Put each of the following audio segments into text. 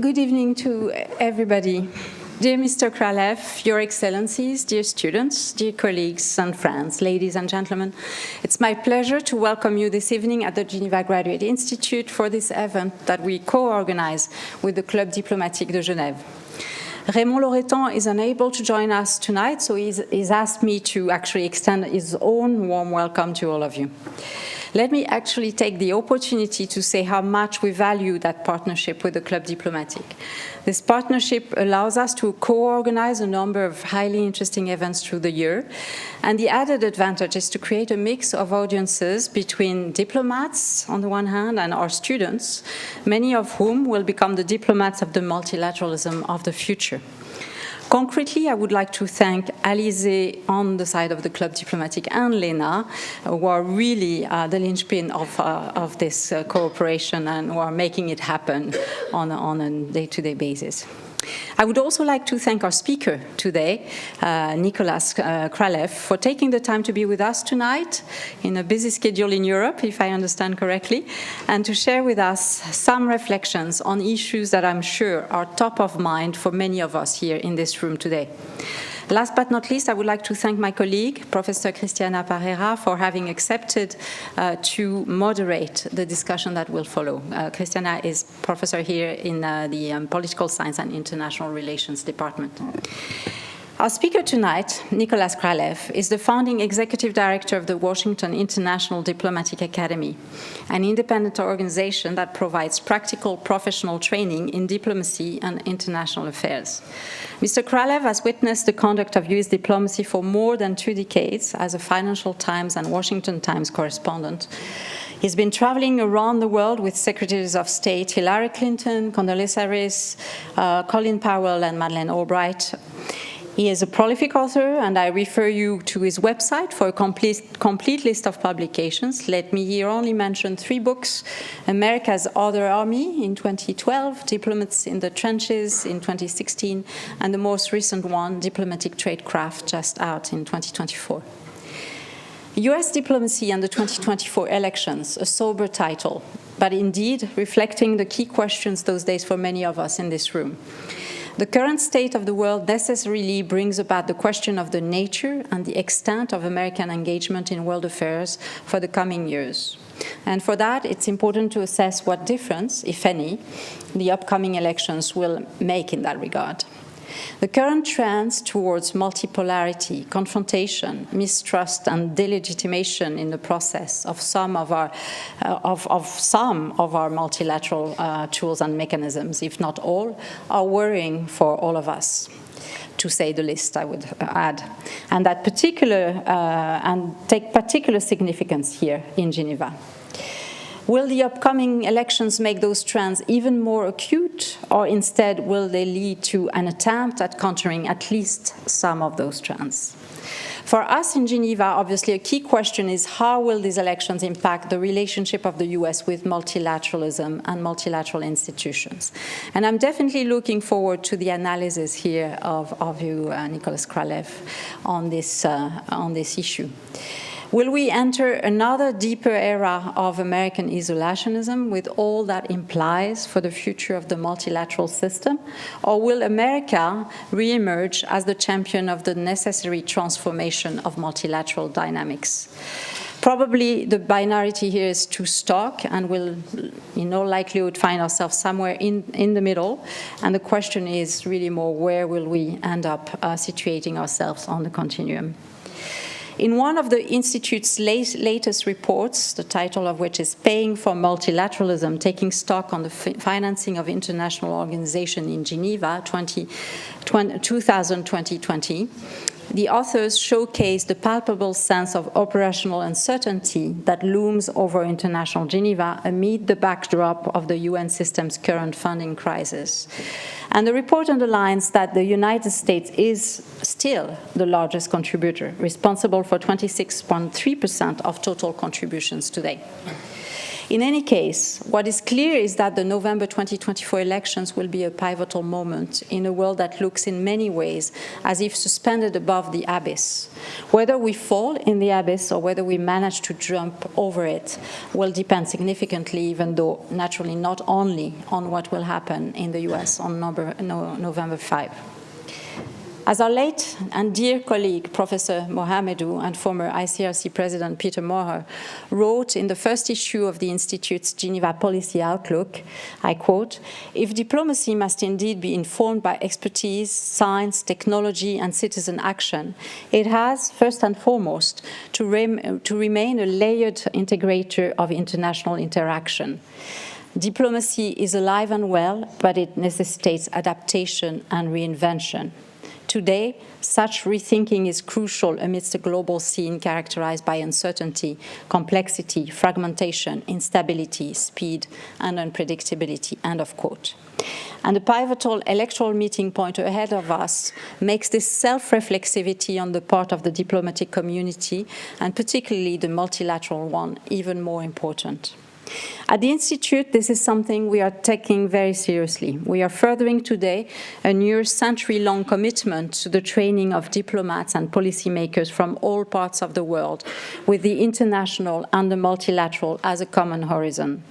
Good evening to everybody. Dear Mr. Kralev, Your Excellencies, dear students, dear colleagues and friends, ladies and gentlemen, it's my pleasure to welcome you this evening at the Geneva Graduate Institute for this event that we co-organize with the Club Diplomatique de Genève. Raymond Loretan is unable to join us tonight, so he's asked me to actually extend his own warm welcome to all of you. Let me actually take the opportunity to say how much we value that partnership with the Club Diplomatique. This partnership allows us to co-organize a number of highly interesting events through the year, and the added advantage is to create a mix of audiences between diplomats on the one hand and our students, many of whom will become the diplomats of the multilateralism of the future. Concretely, I would like to thank Alizé on the side of the Club Diplomatique and Lena, who are really the linchpin of this cooperation and who are making it happen on a day-to-day basis. I would also like to thank our speaker today, Nicolas Kralev, for taking the time to be with us tonight in a busy schedule in Europe, if I understand correctly, and to share with us some reflections on issues that I'm sure are top of mind for many of us here in this room today. Last but not least, I would like to thank my colleague, Professor Cristiana Parera, for having accepted to moderate the discussion that will follow. Cristiana is professor here in the Political Science and International Relations Department. Our speaker tonight, Nicolas Kralev, is the founding executive director of the Washington International Diplomat Academy, an independent organization that provides practical professional training in diplomacy and international affairs. Mr. Kralev has witnessed the conduct of U.S. diplomacy for more than 2 decades as a Financial Times and Washington Times correspondent. He's been traveling around the world with Secretaries of State Hillary Clinton, Condoleezza Rice, Colin Powell, and Madeleine Albright. He is a prolific author, and I refer you to his website for a complete list of publications. Let me here only mention 3 books: America's Other Army in 2012, Diplomats in the Trenches in 2016, and the most recent one, Diplomatic Tradecraft, just out in 2024. U.S. Diplomacy and the 2024 Elections, a sober title, but indeed reflecting the key questions those days for many of us in this room. The current state of the world necessarily brings about the question of the nature and the extent of American engagement in world affairs for the coming years. And for that, it's important to assess what difference, if any, the upcoming elections will make in that regard. The current trends towards multipolarity, confrontation, mistrust, and delegitimation in the process of some of our multilateral tools and mechanisms, if not all, are worrying for all of us, to say the least, I would add, and that take particular significance here in Geneva. Will the upcoming elections make those trends even more acute, or instead will they lead to an attempt at countering at least some of those trends? For us in Geneva, obviously, a key question is how will these elections impact the relationship of the US with multilateralism and multilateral institutions? And I'm definitely looking forward to the analysis here of you, Nicolas Kralev, on this issue. Will we enter another deeper era of American isolationism with all that implies for the future of the multilateral system? Or will America re-emerge as the champion of the necessary transformation of multilateral dynamics? Probably the binarity here is too stark, and we'll in all likelihood find ourselves somewhere in the middle. And the question is really more, where will we end up situating ourselves on the continuum? In one of the Institute's latest reports, the title of which is Paying for Multilateralism, Taking Stock on the Financing of International Organization in Geneva, 2020, the authors showcase the palpable sense of operational uncertainty that looms over international Geneva amid the backdrop of the UN system's current funding crisis. And the report underlines that the United States is still the largest contributor, responsible for 26.3% of total contributions today. In any case, what is clear is that the November 2024 elections will be a pivotal moment in a world that looks in many ways as if suspended above the abyss. Whether we fall in the abyss or whether we manage to jump over it will depend significantly, even though naturally not only on what will happen in the US on November 5. As our late and dear colleague, Professor Mohamedou, and former ICRC President Peter Moher wrote in the first issue of the Institute's Geneva Policy Outlook, I quote, "If diplomacy must indeed be informed by expertise, science, technology, and citizen action, it has, first and foremost, to remain a layered integrator of international interaction. Diplomacy is alive and well, but it necessitates adaptation and reinvention. Today, such rethinking is crucial amidst a global scene characterized by uncertainty, complexity, fragmentation, instability, speed, and unpredictability," end of quote. And the pivotal electoral meeting point ahead of us makes this self-reflexivity on the part of the diplomatic community, and particularly the multilateral one, even more important. At the Institute, this is something we are taking very seriously. We are furthering today a near century-long commitment to the training of diplomats and policymakers from all parts of the world, with the international and the multilateral as a common horizon.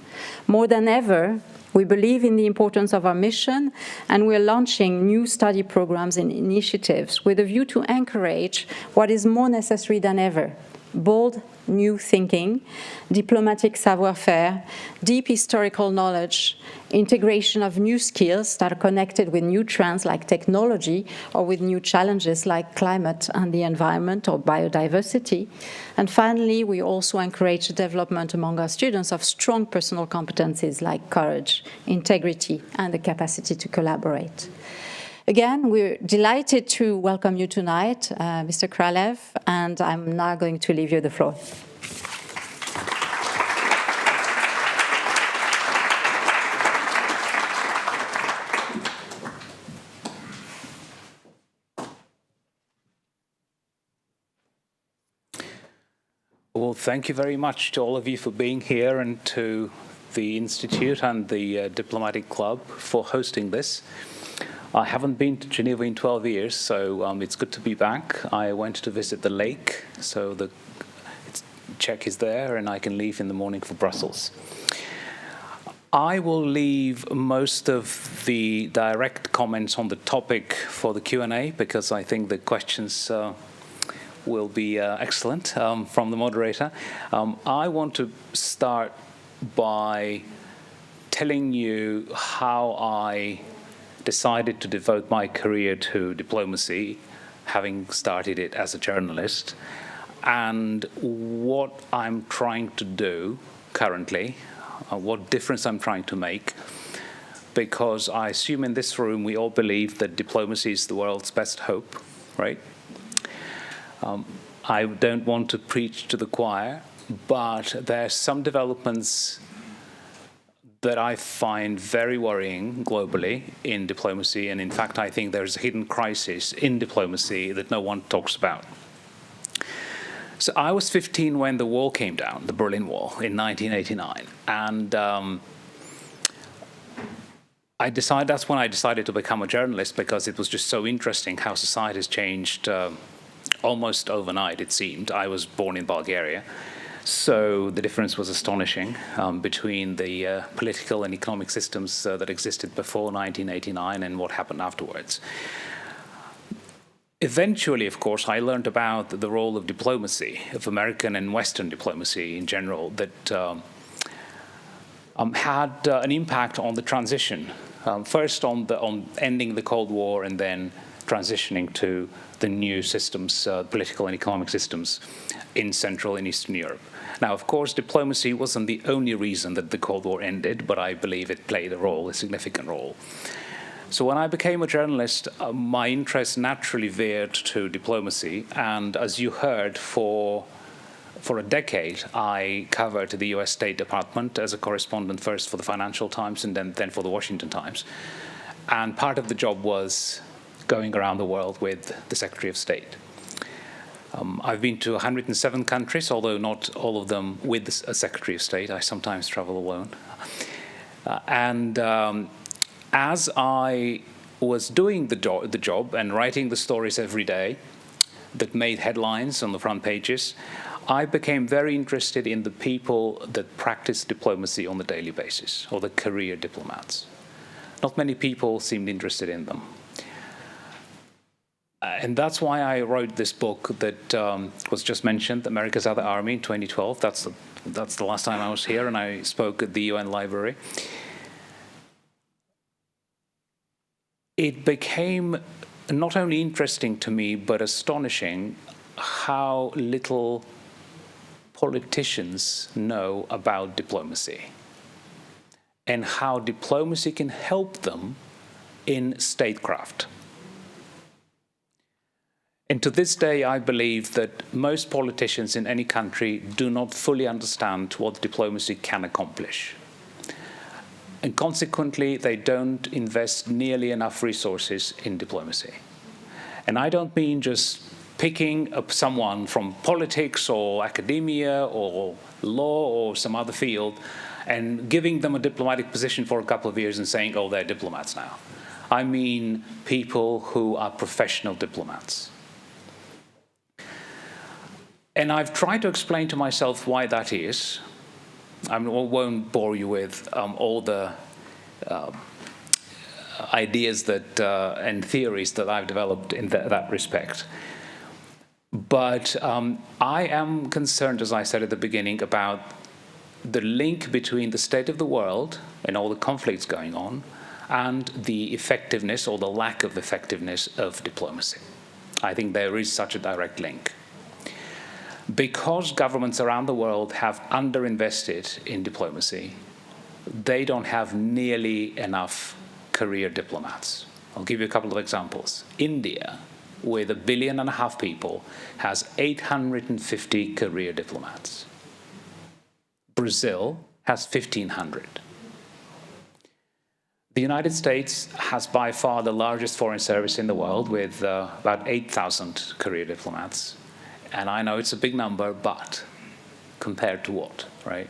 More than ever, we believe in the importance of our mission, and we're launching new study programs and initiatives with a view to encourage what is more necessary than ever: bold, new thinking, diplomatic savoir-faire, deep historical knowledge, integration of new skills that are connected with new trends like technology or with new challenges like climate and the environment or biodiversity. And finally, we also encourage the development among our students of strong personal competencies like courage, integrity, and the capacity to collaborate. Again, we're delighted to welcome you tonight, Mr. Kralev, and I'm now going to leave you the floor. Well, thank you very much to all of you for being here, and to the Institute and the Diplomatic Club for hosting this. I haven't been to Geneva in 12 years, so it's good to be back. I went to visit the lake, so the check is there, and I can leave in the morning for Brussels. I will leave most of the direct comments on the topic for the Q&A, because I think the questions will be excellent from the moderator. I want to start by telling you how I decided to devote my career to diplomacy, having started it as a journalist, and what I'm trying to do currently, what difference I'm trying to make, because I assume in this room we all believe that diplomacy is the world's best hope, right? I don't want to preach to the choir, but there are some developments that I find very worrying globally in diplomacy, and in fact I think there's a hidden crisis in diplomacy that no one talks about. So I was 15 when the wall came down, the Berlin Wall, in 1989, and that's when I decided to become a journalist, because it was just so interesting how society has changed almost overnight, it seemed. I was born in Bulgaria, so the difference was astonishing between the political and economic systems that existed before 1989 and what happened afterwards. Eventually, of course, I learned about the role of diplomacy, of American and Western diplomacy in general, that had an impact on the transition. First on ending the Cold War, and then transitioning to the new systems, political and economic systems in Central and Eastern Europe. Now, of course, diplomacy wasn't the only reason that the Cold War ended, but I believe it played a role, a significant role. So when I became a journalist, my interest naturally veered to diplomacy, and as you heard, for a decade, I covered the US State Department as a correspondent, first for the Financial Times and then for the Washington Times. And part of the job was going around the world with the Secretary of State. I've been to 107 countries, although not all of them with a Secretary of State. I sometimes travel alone. As I was doing the job and writing the stories every day that made headlines on the front pages, I became very interested in the people that practice diplomacy on a daily basis, or the career diplomats. Not many people seemed interested in them. And that's why I wrote this book that was just mentioned, America's Other Army, in 2012. That's the last time I was here, and I spoke at the UN Library. It became not only interesting to me, but astonishing how little politicians know about diplomacy and how diplomacy can help them in statecraft. And to this day, I believe that most politicians in any country do not fully understand what diplomacy can accomplish. And consequently, they don't invest nearly enough resources in diplomacy. And I don't mean just picking up someone from politics or academia or law or some other field and giving them a diplomatic position for a couple of years and saying, oh, they're diplomats now. I mean people who are professional diplomats. And I've tried to explain to myself why that is. I won't bore you with all the ideas that and theories that I've developed in that respect. But I am concerned, as I said at the beginning, about the link between the state of the world and all the conflicts going on and the effectiveness or the lack of effectiveness of diplomacy. I think there is such a direct link. Because governments around the world have underinvested in diplomacy, they don't have nearly enough career diplomats. I'll give you a couple of examples. India, with 1.5 billion people, has 850 career diplomats. Brazil has 1,500. The United States has by far the largest foreign service in the world, with about 8,000 career diplomats. And I know it's a big number, but compared to what, right?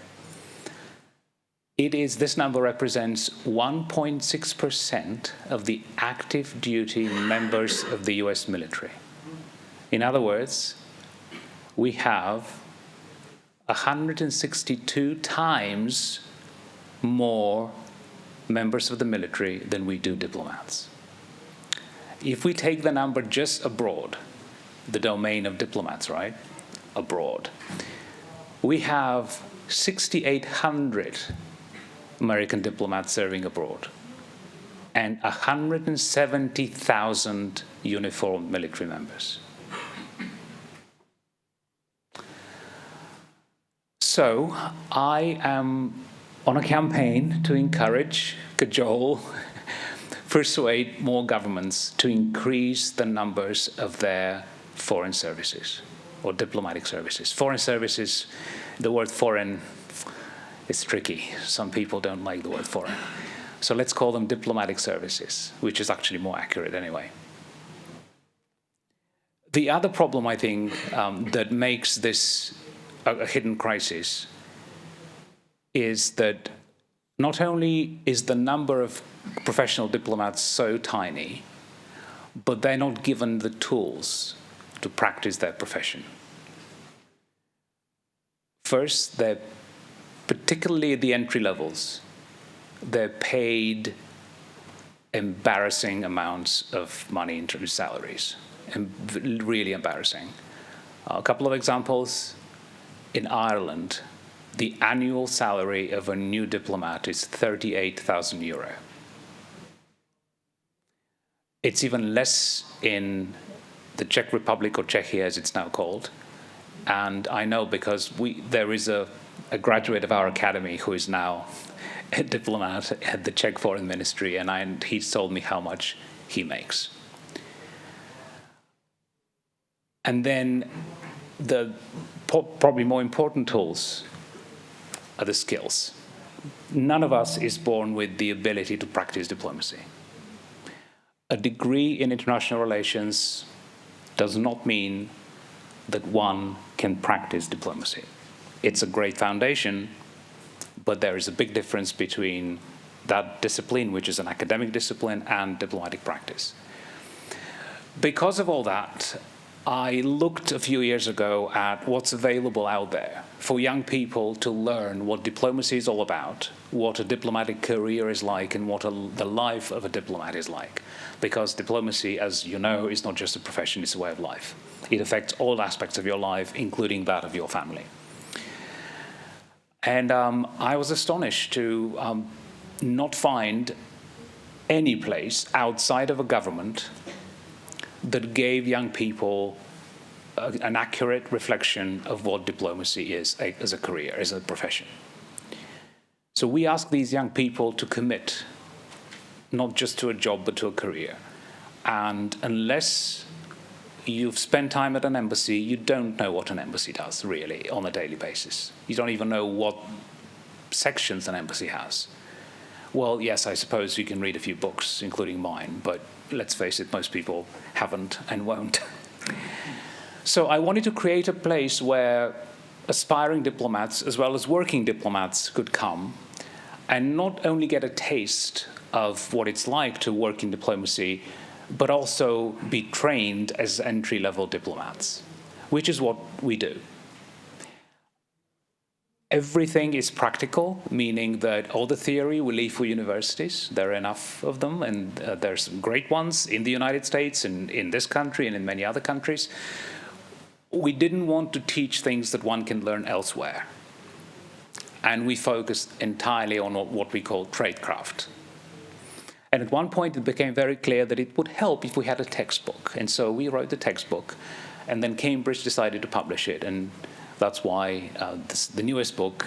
This number represents 1.6% of the active duty members of the US military. In other words, we have 162 times more members of the military than we do diplomats. If we take the number just abroad, the domain of diplomats, right? Abroad. We have 6,800 American diplomats serving abroad and 170,000 uniformed military members. So I am on a campaign to encourage, cajole, persuade more governments to increase the numbers of their foreign services or diplomatic services. Foreign services, the word foreign is tricky. Some people don't like the word foreign. So let's call them diplomatic services, which is actually more accurate anyway. The other problem, I think, that makes this a hidden crisis is that not only is the number of professional diplomats so tiny, but they're not given the tools to practice their profession. First, they're particularly at the entry levels, they're paid embarrassing amounts of money in terms of salaries, and really embarrassing. A couple of examples. In Ireland, the annual salary of a new diplomat is 38,000 euro. It's even less in the Czech Republic, or Czechia as it's now called. And I know because there is a graduate of our academy who is now a diplomat at the Czech Foreign Ministry, and he's told me how much he makes. And then the probably more important tools are the skills. None of us is born with the ability to practice diplomacy. A degree in international relations does not mean that one can practice diplomacy. It's a great foundation, but there is a big difference between that discipline, which is an academic discipline, and diplomatic practice. Because of all that, I looked a few years ago at what's available out there for young people to learn what diplomacy is all about, what a diplomatic career is like, and what the life of a diplomat is like. Because diplomacy, as you know, is not just a profession, it's a way of life. It affects all aspects of your life, including that of your family. And I was astonished to not find any place outside of a government that gave young people an accurate reflection of what diplomacy is as a career, as a profession. So we ask these young people to commit, not just to a job, but to a career. And unless you've spent time at an embassy, you don't know what an embassy does, really, on a daily basis. You don't even know what sections an embassy has. Well, yes, I suppose you can read a few books, including mine, but let's face it, most people haven't and won't. So I wanted to create a place where aspiring diplomats, as well as working diplomats, could come and not only get a taste of what it's like to work in diplomacy, but also be trained as entry-level diplomats, which is what we do. Everything is practical, meaning that all the theory we leave for universities. There are enough of them, and there's some great ones in the United States and in this country and in many other countries. We didn't want to teach things that one can learn elsewhere. And we focused entirely on what we call Tradecraft. And at one point, it became very clear that it would help if we had a textbook. And so we wrote the textbook, and then Cambridge decided to publish it. And that's why the newest book,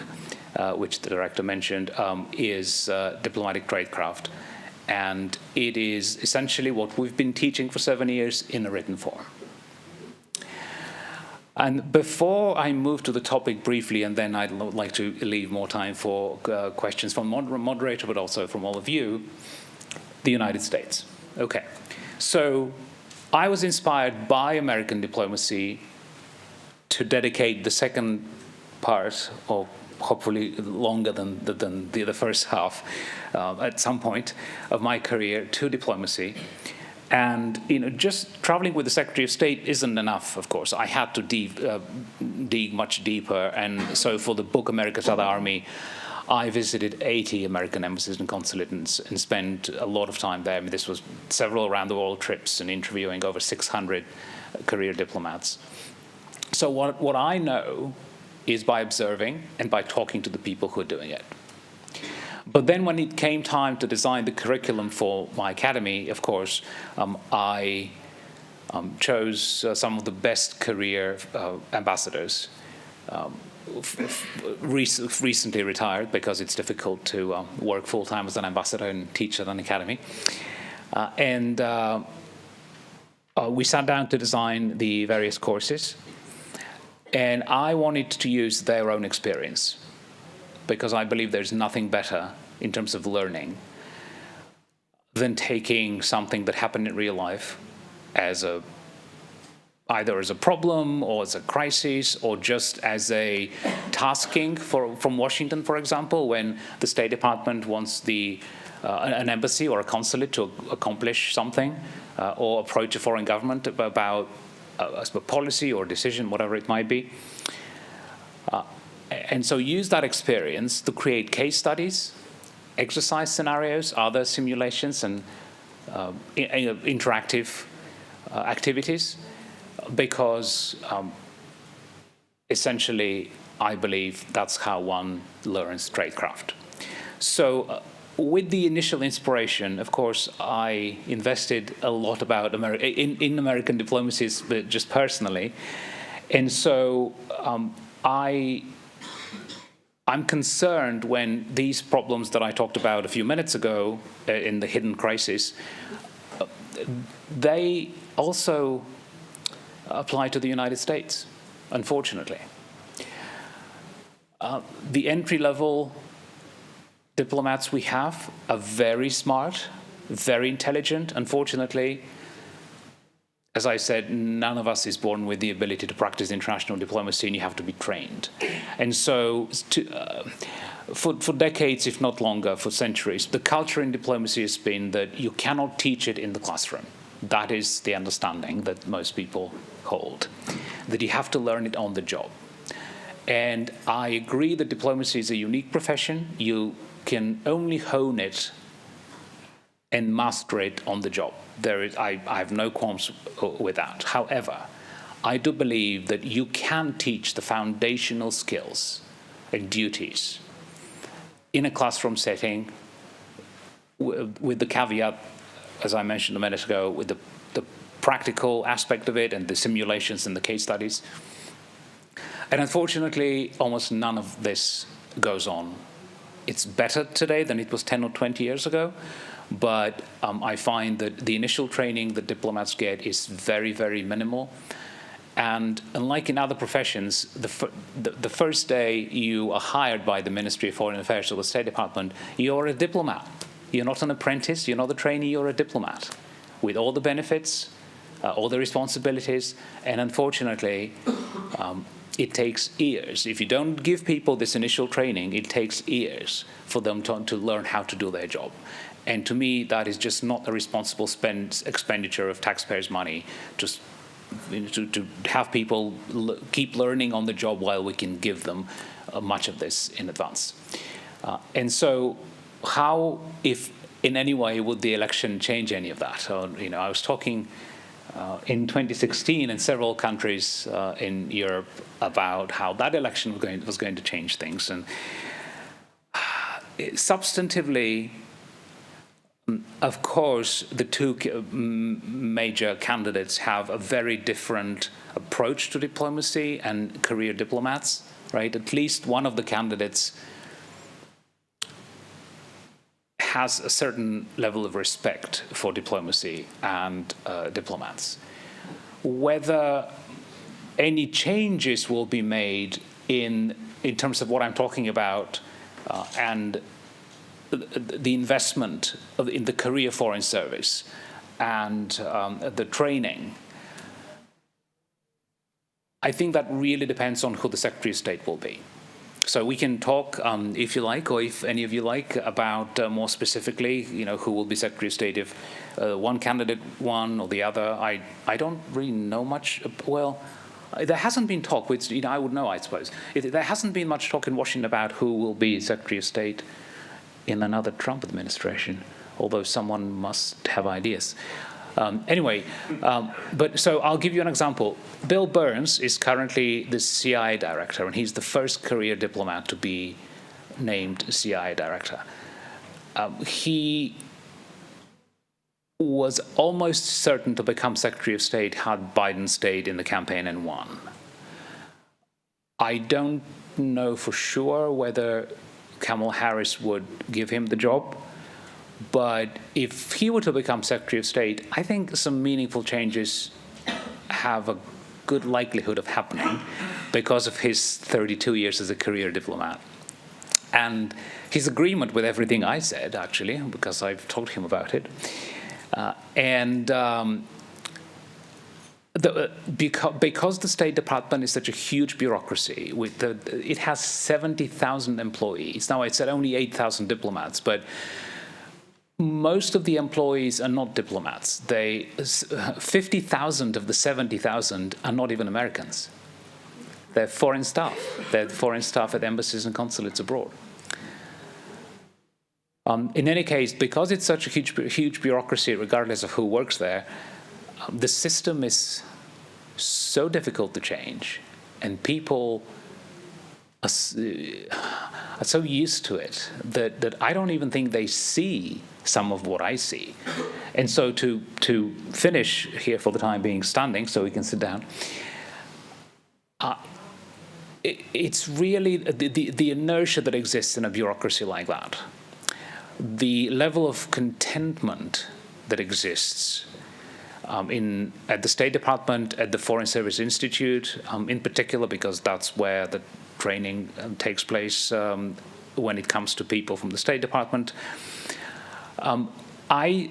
which the director mentioned, is Diplomatic Tradecraft. And it is essentially what we've been teaching for 7 years in a written form. And before I move to the topic briefly, and then I'd like to leave more time for questions from the moderator, but also from all of you, the United States. Okay, so I was inspired by American diplomacy to dedicate the second part, or hopefully longer than the first half, at some point of my career, to diplomacy. And just traveling with the Secretary of State isn't enough, of course. I had to dig much deeper. And so for the book America's Other Army, I visited 80 American embassies and consulates and spent a lot of time there. I mean, this was several around-the-world trips and interviewing over 600 career diplomats. So what I know is by observing and by talking to the people who are doing it. But then when it came time to design the curriculum for my academy, of course, I chose some of the best career ambassadors, recently retired, because it's difficult to work full-time as an ambassador and teach at an academy. We sat down to design the various courses, and I wanted to use their own experience, because I believe there's nothing better in terms of learning than taking something that happened in real life as either as a problem or as a crisis or just as a tasking from Washington, for example, when the State Department wants an embassy or a consulate to accomplish something or approach a foreign government about a policy or decision, whatever it might be. And so use that experience to create case studies, exercise scenarios, other simulations, and interactive activities, because essentially, I believe that's how one learns tradecraft. So with the initial inspiration, of course, I invested a lot about in American diplomacies, but just personally. And so I'm concerned when these problems that I talked about a few minutes ago in the hidden crisis, they also apply to the United States, unfortunately. The entry-level diplomats we have are very smart, very intelligent. Unfortunately, as I said, none of us is born with the ability to practice international diplomacy, and you have to be trained. And so for decades, if not longer, for centuries, the culture in diplomacy has been that you cannot teach it in the classroom. That is the understanding that most people hold, that you have to learn it on the job. And I agree that diplomacy is a unique profession. You can only hone it and master it on the job. I have no qualms with that. However, I do believe that you can teach the foundational skills and duties in a classroom setting with the caveat, as I mentioned a minute ago, with the practical aspect of it and the simulations and the case studies. And unfortunately, almost none of this goes on. It's better today than it was 10 or 20 years ago, but I find that the initial training that diplomats get is very, very minimal. And unlike in other professions, the first day you are hired by the Ministry of Foreign Affairs or the State Department, you're a diplomat. You're not an apprentice, you're not a trainee, you're a diplomat with all the benefits, all the responsibilities, and unfortunately, it takes years. If you don't give people this initial training, it takes years for them to learn how to do their job. And to me, that is just not a responsible expenditure of taxpayers' money, just to have people keep learning on the job while we can give them much of this in advance. And so how, if in any way, would the election change any of that? I was talking in 2016 in several countries in Europe about how that election was going to change things. And substantively, of course, the two major candidates have a very different approach to diplomacy and career diplomats, right? At least one of the candidates has a certain level of respect for diplomacy and diplomats. Whether any changes will be made in terms of what I'm talking about and the investment in the career foreign service and the training, I think that really depends on who the Secretary of State will be. So we can talk, if you like, or if any of you like, about more specifically, who will be Secretary of State if one candidate won or the other. I don't really know much. Well, there hasn't been talk, which I would know, I suppose. There hasn't been much talk in Washington about who will be Secretary of State in another Trump administration, although someone must have ideas. But so I'll give you an example. Bill Burns is currently the CIA director, and he's the first career diplomat to be named CIA director. He was almost certain to become Secretary of State had Biden stayed in the campaign and won. I don't know for sure whether Kamala Harris would give him the job. But if he were to become Secretary of State, I think some meaningful changes have a good likelihood of happening because of his 32 years as a career diplomat. And his agreement with everything I said, actually, because I've told him about it. Because the State Department is such a huge bureaucracy, it has 70,000 employees. Now, it's at only 8,000 diplomats, but most of the employees are not diplomats. 50,000 of the 70,000 are not even Americans. They're foreign staff. They're foreign staff at embassies and consulates abroad. In any case, because it's such a huge bureaucracy, regardless of who works there, the system is so difficult to change, and people are so used to it that I don't even think they see some of what I see. And so to finish here for the time being standing, so we can sit down, it's really the inertia that exists in a bureaucracy like that, the level of contentment that exists at the State Department, at the Foreign Service Institute, in particular, because that's where the training takes place when it comes to people from the State Department. I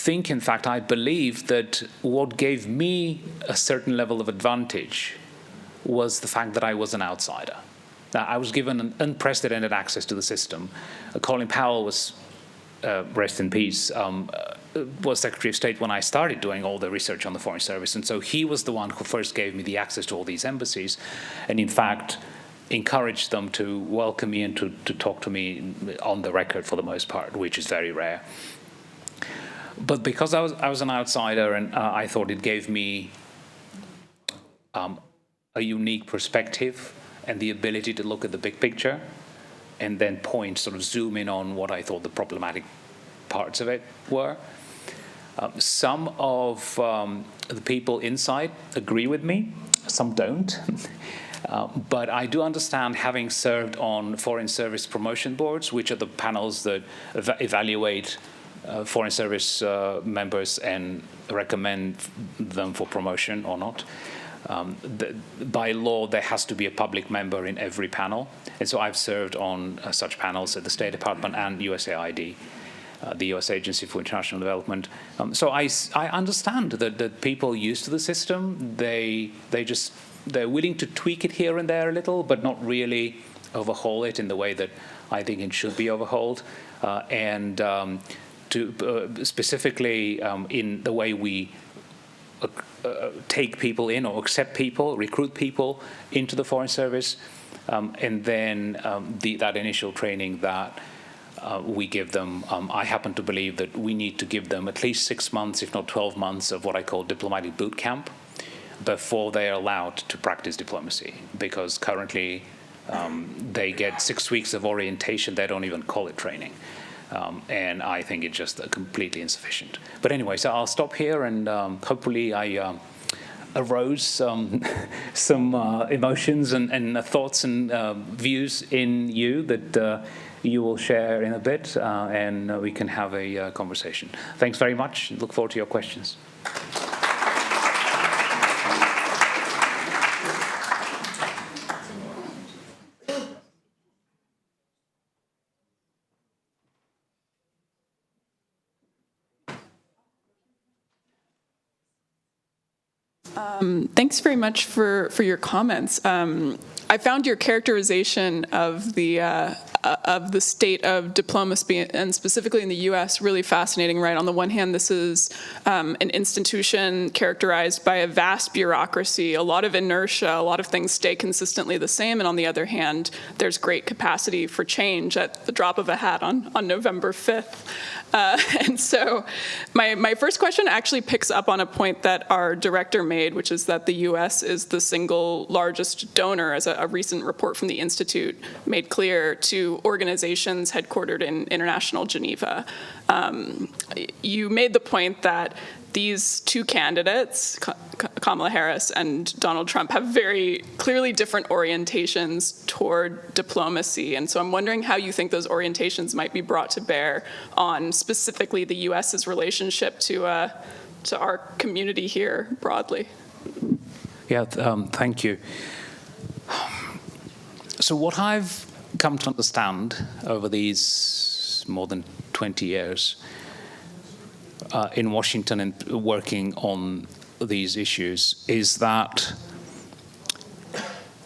think, in fact, I believe that what gave me a certain level of advantage was the fact that I was an outsider. Now, I was given an unprecedented access to the system. Colin Powell was, rest in peace, was Secretary of State when I started doing all the research on the Foreign Service. And so he was the one who first gave me the access to all these embassies, and in fact, encouraged them to welcome me and to talk to me on the record for the most part, which is very rare. But because I was an outsider, and I thought it gave me a unique perspective and the ability to look at the big picture and then sort of zoom in on what I thought the problematic parts of it were. Some of the people inside agree with me, some don't. But I do understand, having served on foreign service promotion boards, which are the panels that evaluate foreign service members and recommend them for promotion or not. By law, there has to be a public member in every panel. And so I've served on such panels at the State Department and USAID, the U.S. Agency for International Development. So I understand that people used to the system, they're willing to tweak it here and there a little, but not really overhaul it in the way that I think it should be overhauled. Specifically in the way we take people in or accept people, recruit people into the Foreign Service, and then that initial training that we give them. I happen to believe that we need to give them at least 6 months, if not 12 months, of what I call diplomatic boot camp before they are allowed to practice diplomacy, because currently they get 6 weeks of orientation. They don't even call it training. And I think it's just completely insufficient. But anyway, so I'll stop here, and hopefully I arose some emotions and thoughts and views in you that you will share in a bit, and we can have a conversation. Thanks very much. Look forward to your questions. Thanks very much for your comments. I found your characterization of the state of diplomacy, and specifically in the U.S., really fascinating. Right, on the one hand, this is an institution characterized by a vast bureaucracy, a lot of inertia, a lot of things stay consistently the same, and on the other hand, there's great capacity for change at the drop of a hat on November 5th. And so my first question actually picks up on a point that our director made, which is that the U.S. is the single largest donor, as a recent report from the Institute made clear, to organizations headquartered in international Geneva. You made the point that these two candidates, Kamala Harris and Donald Trump, have very clearly different orientations toward diplomacy. And so I'm wondering how you think those orientations might be brought to bear on specifically the U.S.'s relationship to our community here broadly. Yeah, thank you. So what I've come to understand over these more than 20 years in Washington and working on these issues is that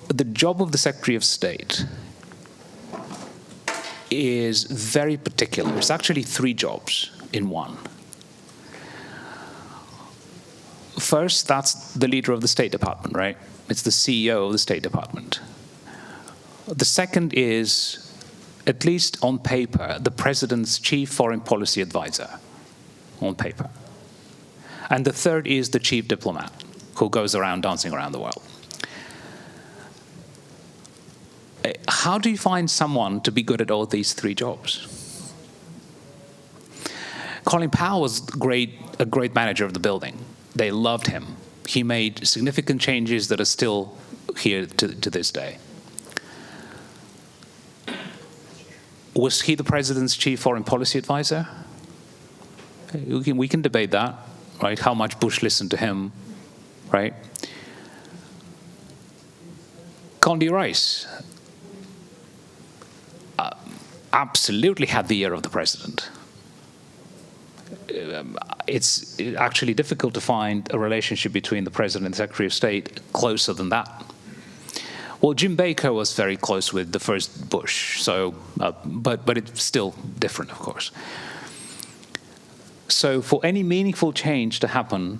the job of the Secretary of State is very particular. It's actually 3 jobs in one. First, that's the leader of the State Department, right? It's the CEO of the State Department. The second is, at least on paper, the President's chief foreign policy advisor, on paper. And the third is the chief diplomat, who goes around dancing around the world. How do you find someone to be good at all these 3 jobs? Colin Powell was a great manager of the building. They loved him. He made significant changes that are still here to this day. Was he the President's chief foreign policy advisor? We can debate that, right? How much Bush listened to him, right? Condoleezza Rice absolutely had the ear of the President. it's actually difficult to find a relationship between the President and the Secretary of State closer than that. Well, Jim Baker was very close with the first Bush, so, but it's still different, of course. So for any meaningful change to happen,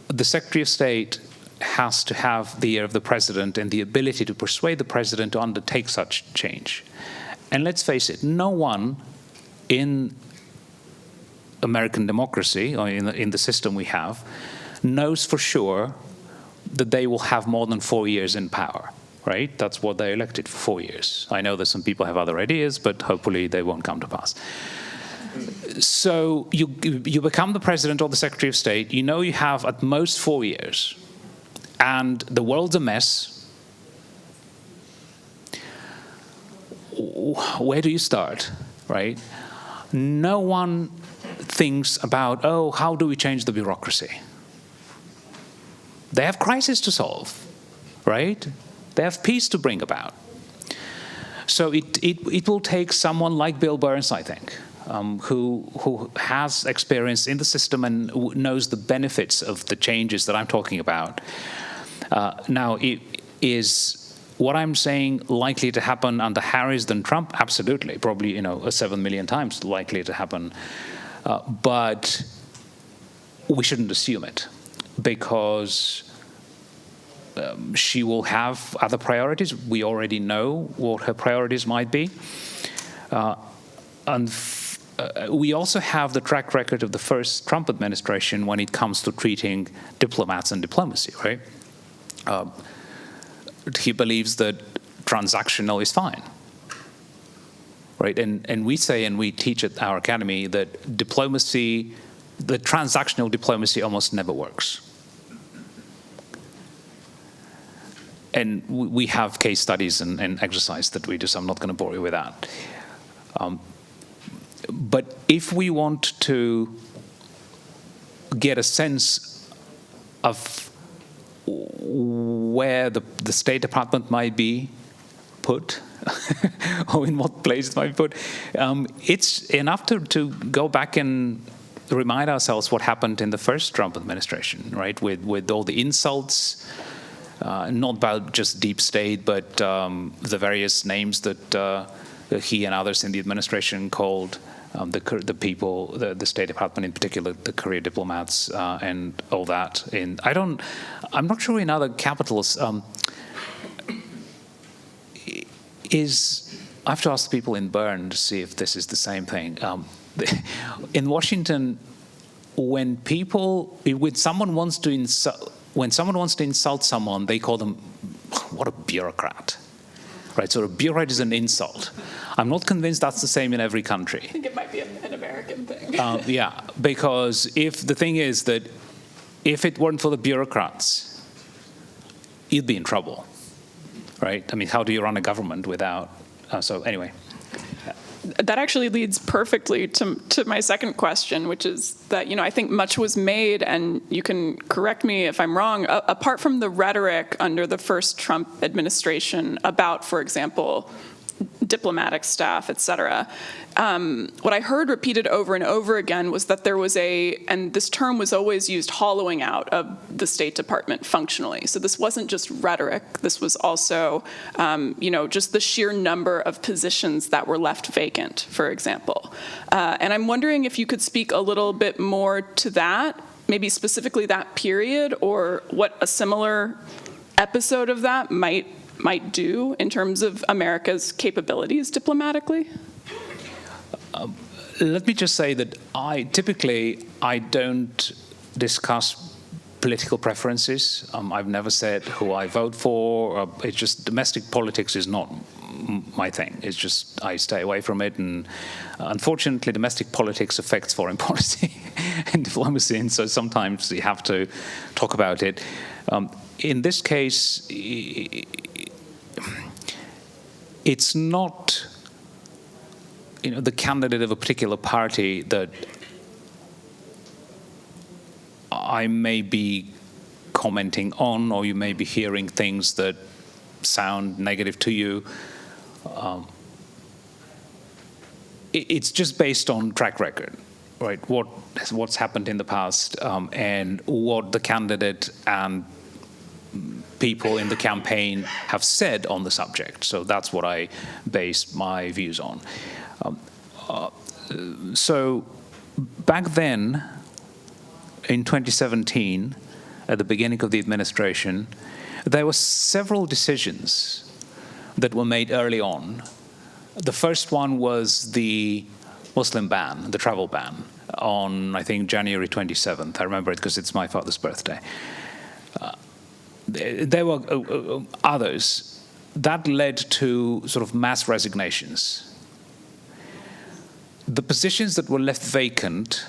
the Secretary of State has to have the ear of the President and the ability to persuade the President to undertake such change. And let's face it, no one in American democracy, or in the system we have, knows for sure that they will have more than 4 years in power, right? That's what they elected for, 4 years. I know that some people have other ideas, but hopefully they won't come to pass. So you become the President or the Secretary of State, you know you have at most 4 years, and the world's a mess. Where do you start, right? No one thinks about, oh, how do we change the bureaucracy? They have crisis to solve, right? They have peace to bring about. So it will take someone like Bill Burns, I think, who has experience in the system and knows the benefits of the changes that I'm talking about. Now, is what I'm saying likely to happen under Harris than Trump? Absolutely, probably 7 million times likely to happen. But we shouldn't assume it, because she will have other priorities. We already know what her priorities might be. And we also have the track record of the first Trump administration when it comes to treating diplomats and diplomacy, right? He believes that transactional is fine, right? And we say, and we teach at our academy, that diplomacy, the transactional diplomacy almost never works. And we have case studies and exercise that we do, so I'm not going to bore you with that. But if we want to get a sense of where the State Department might be put, or in what place it might be put, it's enough to go back and remind ourselves what happened in the first Trump administration, right? With all the insults, not about just deep state, but the various names that he and others in the administration called the people, the State Department in particular, the career diplomats, and all that. I'm not sure in other capitals. I have to ask people in Bern to see if this is the same thing. In Washington, when someone wants to insult someone, they call them, what a bureaucrat, right? So a bureaucrat is an insult. I'm not convinced that's the same in every country. I think it might be an American thing. Yeah, because the thing is that if it weren't for the bureaucrats, you'd be in trouble, right? I mean, how do you run a government without? So anyway. That actually leads perfectly to my second question, which is that, I think much was made, and you can correct me if I'm wrong, apart from the rhetoric under the first Trump administration about, for example, diplomatic staff, et cetera. What I heard repeated over and over again was that there was and this term was always used, hollowing out of the State Department functionally. So this wasn't just rhetoric. This was also, just the sheer number of positions that were left vacant, for example. And I'm wondering if you could speak a little bit more to that, maybe specifically that period, or what a similar episode of that might do in terms of America's capabilities diplomatically? Let me just say that I don't discuss political preferences. I've never said who I vote for. It's just domestic politics is not my thing. It's just I stay away from it. And unfortunately, domestic politics affects foreign policy and diplomacy, and so sometimes you have to talk about it. In this case, it's not the candidate of a particular party that I may be commenting on, or you may be hearing things that sound negative to you. it's just based on track record, right? What's happened in the past and what the candidate and people in the campaign have said on the subject. So that's what I base my views on. So back then, in 2017, at the beginning of the administration, there were several decisions that were made early on. The first one was the Muslim ban, the travel ban, on, I think, January 27th. I remember it because it's my father's birthday. There were others. That led to sort of mass resignations. The positions that were left vacant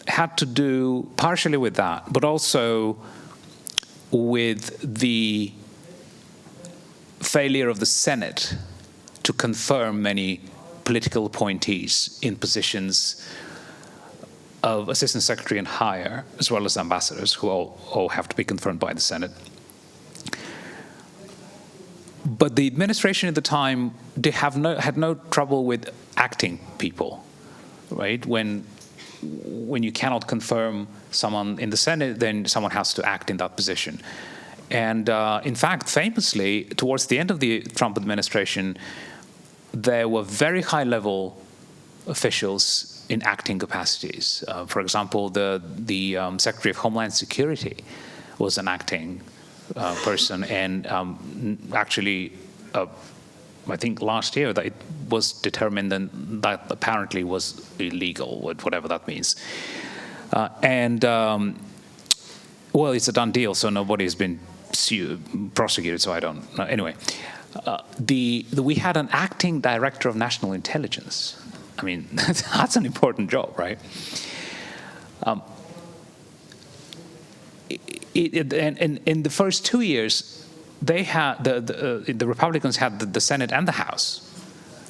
had to do partially with that, but also with the failure of the Senate to confirm many political appointees in positions of assistant secretary and higher, as well as ambassadors, who all have to be confirmed by the Senate. But the administration at the time had no trouble with acting people, right? When you cannot confirm someone in the Senate, then someone has to act in that position. And in fact, famously, towards the end of the Trump administration, there were very high-level officials in acting capacities. For example, the Secretary of Homeland Security was an acting person, and actually, I think last year that it was determined that apparently was illegal, whatever that means. Well, it's a done deal, so nobody's been prosecuted, so I don't know. Anyway, we had an acting director of national intelligence. I mean, that's an important job, right? And in the first 2 years, they had the Republicans had the Senate and the House,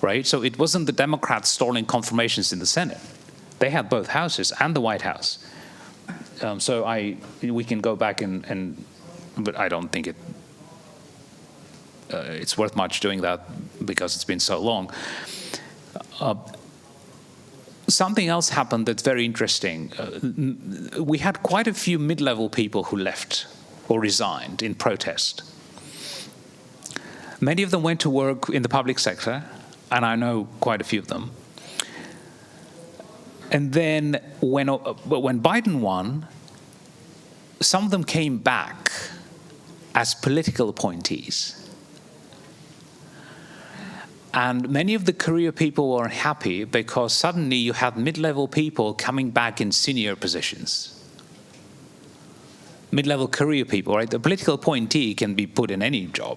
right? So it wasn't the Democrats stalling confirmations in the Senate. They had both houses and the White House. So we can go back but I don't think it's worth much doing that because it's been so long. Something else happened that's very interesting. We had quite a few mid-level people who left or resigned in protest. Many of them went to work in the public sector, and I know quite a few of them. And then when Biden won, some of them came back as political appointees. And many of the career people were unhappy because suddenly you had mid-level people coming back in senior positions. Mid-level career people, right? The political appointee can be put in any job.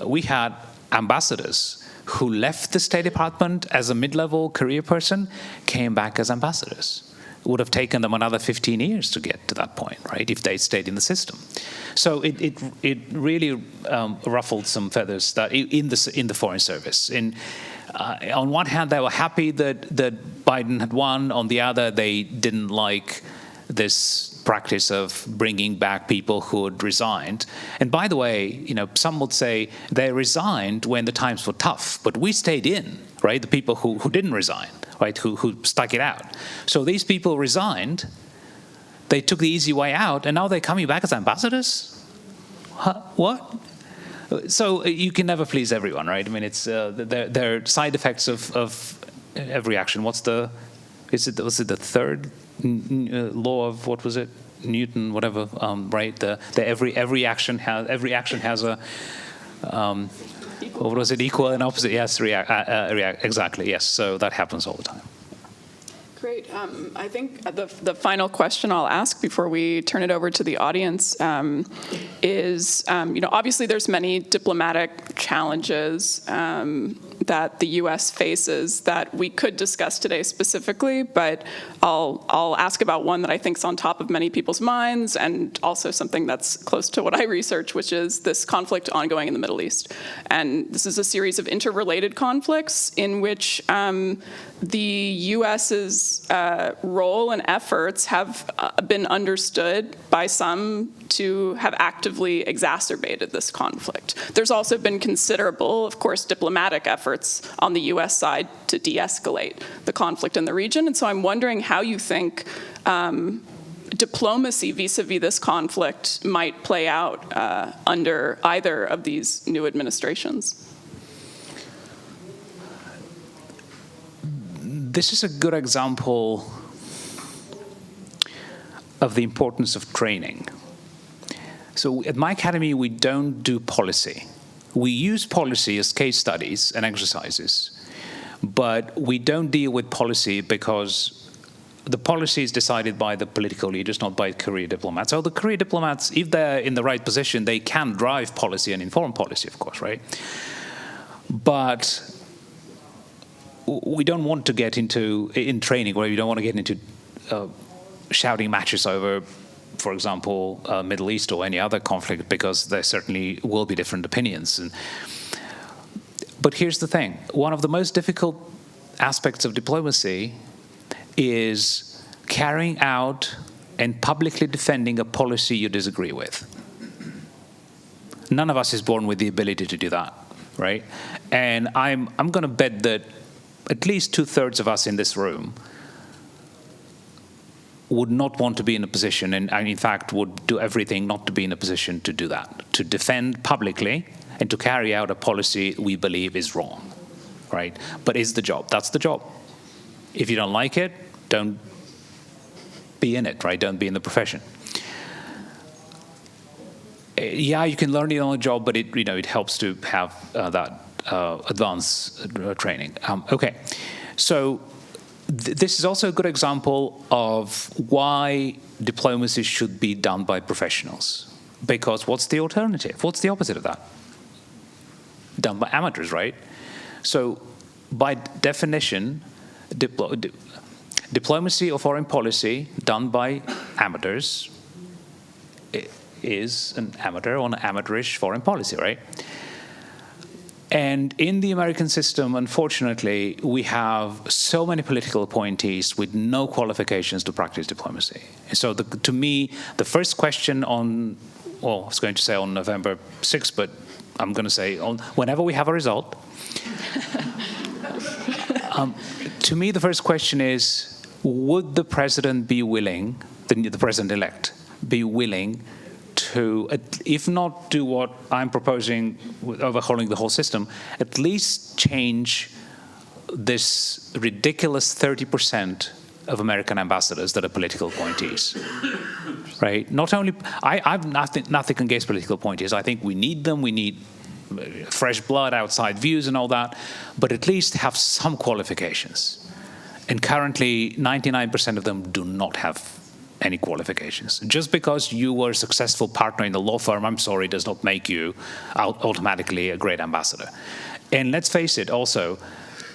We had ambassadors who left the State Department as a mid-level career person, came back as ambassadors. It would have taken them another 15 years to get to that point, right, if they stayed in the system. So it really ruffled some feathers that in the Foreign Service. On one hand, they were happy that Biden had won. On the other, they didn't like this practice of bringing back people who had resigned. And by the way, some would say they resigned when the times were tough, but we stayed in, right? The people who didn't resign, right? Who stuck it out. So these people resigned, they took the easy way out, and now they're coming back as ambassadors? What? So you can never please everyone, right? I mean, it's there are side effects of every action. Was it the third law of, what was it, Newton, whatever, right? Every action has a what was it, equal and opposite? Yes, exactly. Yes, so that happens all the time. Great. I think the final question I'll ask before we turn it over to the audience is, obviously there's many diplomatic challenges that the U.S. faces that we could discuss today specifically, but I'll ask about one that I think is on top of many people's minds, and also something that's close to what I research, which is this conflict ongoing in the Middle East. And this is a series of interrelated conflicts in which the U.S.'s role and efforts have been understood by some to have actively exacerbated this conflict. There's also been considerable, of course, diplomatic efforts on the U.S. side to de-escalate the conflict in the region. And so I'm wondering how you think diplomacy vis-a-vis this conflict might play out under either of these new administrations. This is a good example of the importance of training. So at my academy, we don't do policy. We use policy as case studies and exercises, but we don't deal with policy because the policy is decided by the political leaders, not by career diplomats. So the career diplomats, if they're in the right position, they can drive policy and inform policy, of course, right? But we don't want to get into, in training, where we don't want to get into shouting matches over, for example, Middle East or any other conflict, because there certainly will be different opinions. But here's the thing. One of the most difficult aspects of diplomacy is carrying out and publicly defending a policy you disagree with. None of us is born with the ability to do that, right? And I'm going to bet that at least 2/3 of us in this room would not want to be in a position, and in fact would do everything not to be in a position to do that, to defend publicly and to carry out a policy we believe is wrong, right? But it's the job. That's the job. If you don't like it, don't be in it, right? Don't be in the profession. Yeah, you can learn it on the job, but it helps to have that advanced training. Okay, so this is also a good example of why diplomacy should be done by professionals. Because what's the alternative? What's the opposite of that? Done by amateurs, right? So by definition, diplomacy or foreign policy done by amateurs is an amateur or an amateurish foreign policy, right? And in the American system, unfortunately, we have so many political appointees with no qualifications to practice diplomacy. And so to me, the first question on, well, I was going to say on November 6th, but I'm going to say whenever we have a result, to me, the first question is, would the president be willing, the president-elect, be willing to, if not do what I'm proposing with overhauling the whole system, at least change this ridiculous 30% of American ambassadors that are political appointees, right? Not only, I've nothing against political appointees. I think we need them. We need fresh blood, outside views and all that, but at least have some qualifications. And currently, 99% of them do not have any qualifications. Just because you were a successful partner in the law firm, I'm sorry, does not make you automatically a great ambassador. And let's face it also,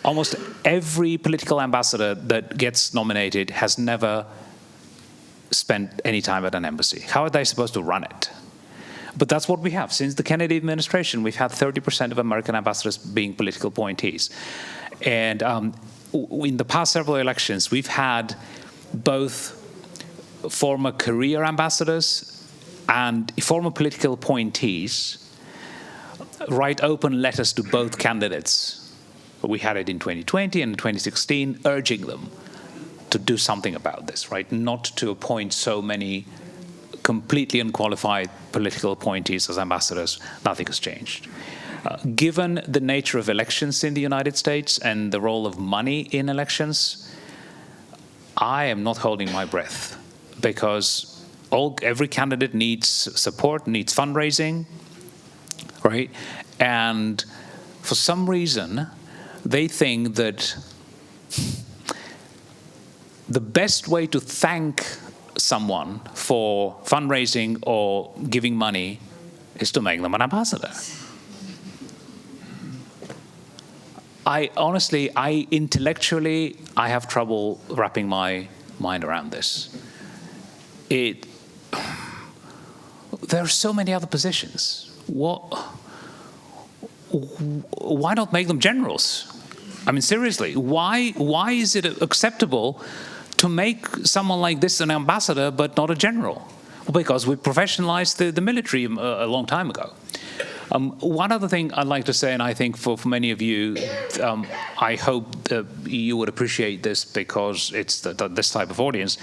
almost every political ambassador that gets nominated has never spent any time at an embassy. How are they supposed to run it? But that's what we have. Since the Kennedy administration, we've had 30% of American ambassadors being political appointees. And in the past several elections, we've had both former career ambassadors and former political appointees write open letters to both candidates. We had it in 2020 and 2016, urging them to do something about this, right? Not to appoint so many completely unqualified political appointees as ambassadors. Nothing has changed. Given the nature of elections in the United States and the role of money in elections, I am not holding my breath, because every candidate needs support, needs fundraising, right? And for some reason, they think that the best way to thank someone for fundraising or giving money is to make them an ambassador. I honestly, intellectually, I have trouble wrapping my mind around this. There are so many other positions. Why not make them generals? I mean, seriously, why is it acceptable to make someone like this an ambassador but not a general? Well, because we professionalized the military a long time ago. One other thing I'd like to say, and I think for many of you, I hope you would appreciate this because it's this type of audience.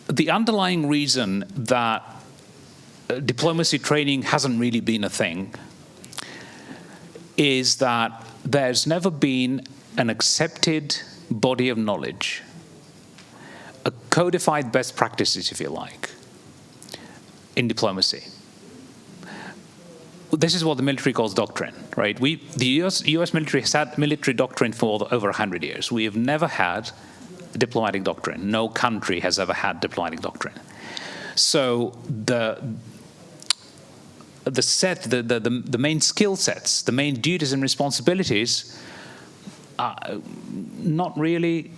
The underlying reason that diplomacy training hasn't really been a thing is that there's never been an accepted body of knowledge, a codified best practices, if you like, in diplomacy. This is what the military calls doctrine, right? The US military has had military doctrine for over 100 years. We have never had diplomatic doctrine. No country has ever had diplomatic doctrine. So the main skill sets, the main duties and responsibilities are not really,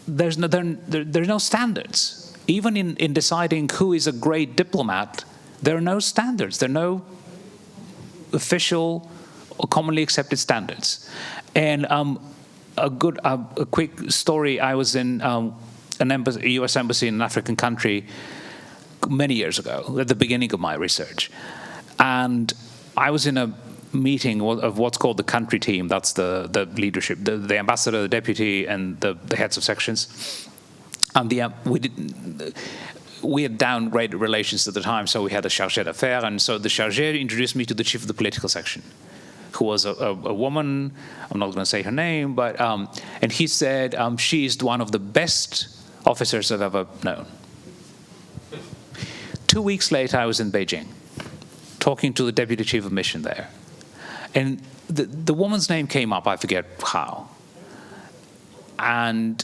there are no standards. Even in deciding who is a great diplomat, there are no standards. There are no official or commonly accepted standards. And a quick story, I was in a US embassy in an African country many years ago, at the beginning of my research. And I was in a meeting of what's called the country team. That's the leadership, the ambassador, the deputy, and the heads of sections. And we had downgraded relations at the time, so we had a chargé d'affaires, and so the chargé introduced me to the chief of the political section, who was a woman. I'm not going to say her name, but and he said she's one of the best officers I've ever known. 2 weeks later, I was in Beijing, talking to the deputy chief of mission there, and the woman's name came up. I forget how, and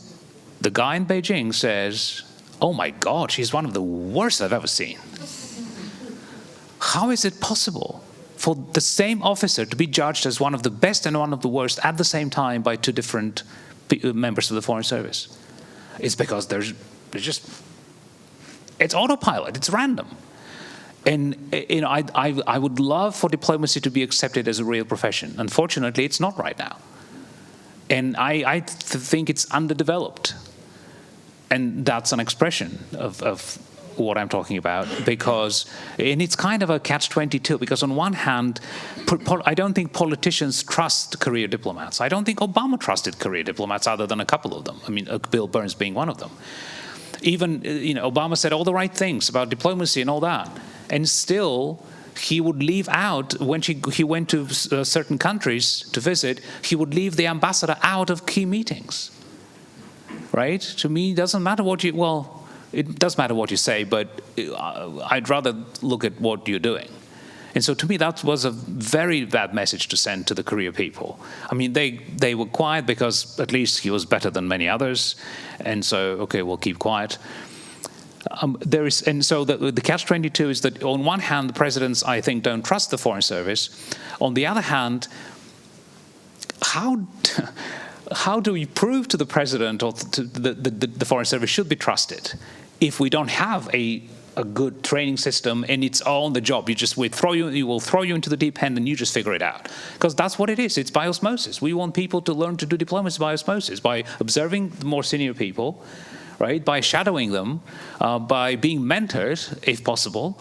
the guy in Beijing says, "Oh my God, she's one of the worst I've ever seen." How is it possible for the same officer to be judged as one of the best and one of the worst at the same time by two different members of the Foreign Service? It's because there's just, it's autopilot, it's random. And I would love for diplomacy to be accepted as a real profession. Unfortunately, it's not right now. And I think it's underdeveloped. And that's an expression of what I'm talking about, and it's kind of a catch-22, because on one hand, I don't think politicians trust career diplomats. I don't think Obama trusted career diplomats, other than a couple of them. I mean, Bill Burns being one of them. Even, Obama said all the right things about diplomacy and all that, and still he would leave out, when he went to certain countries to visit, he would leave the ambassador out of key meetings. Right? To me, it doesn't matter what it does matter what you say, but I'd rather look at what you're doing. And so to me, that was a very bad message to send to the career people. I mean, they were quiet because at least he was better than many others. And so, okay, we'll keep quiet. And so the catch-22 is that on one hand, the presidents, I think, don't trust the Foreign Service. On the other hand, how do we prove to the president or to the Foreign Service should be trusted if we don't have a good training system and it's all on the job? We will throw you into the deep end and you just figure it out. Because that's what it is. It's by osmosis. We want people to learn to do diplomacy by osmosis, by observing the more senior people, right? By shadowing them, by being mentored, if possible,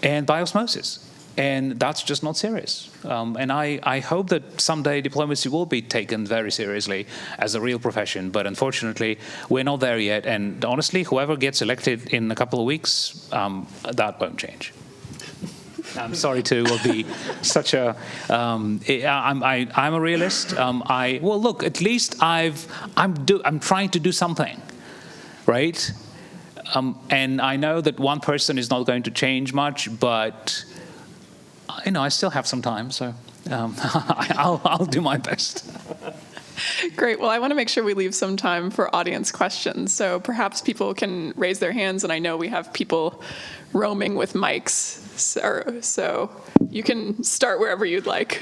and by osmosis. And that's just not serious. And I hope that someday diplomacy will be taken very seriously as a real profession. But unfortunately, we're not there yet. And honestly, whoever gets elected in a couple of weeks, that won't change. I'm sorry to be such a. I'm a realist. Well, look. At least I'm trying to do something, right? And I know that one person is not going to change much, but I still have some time, so I'll do my best. Great. Well, I want to make sure we leave some time for audience questions. So perhaps people can raise their hands, and I know we have people roaming with mics, so you can start wherever you'd like.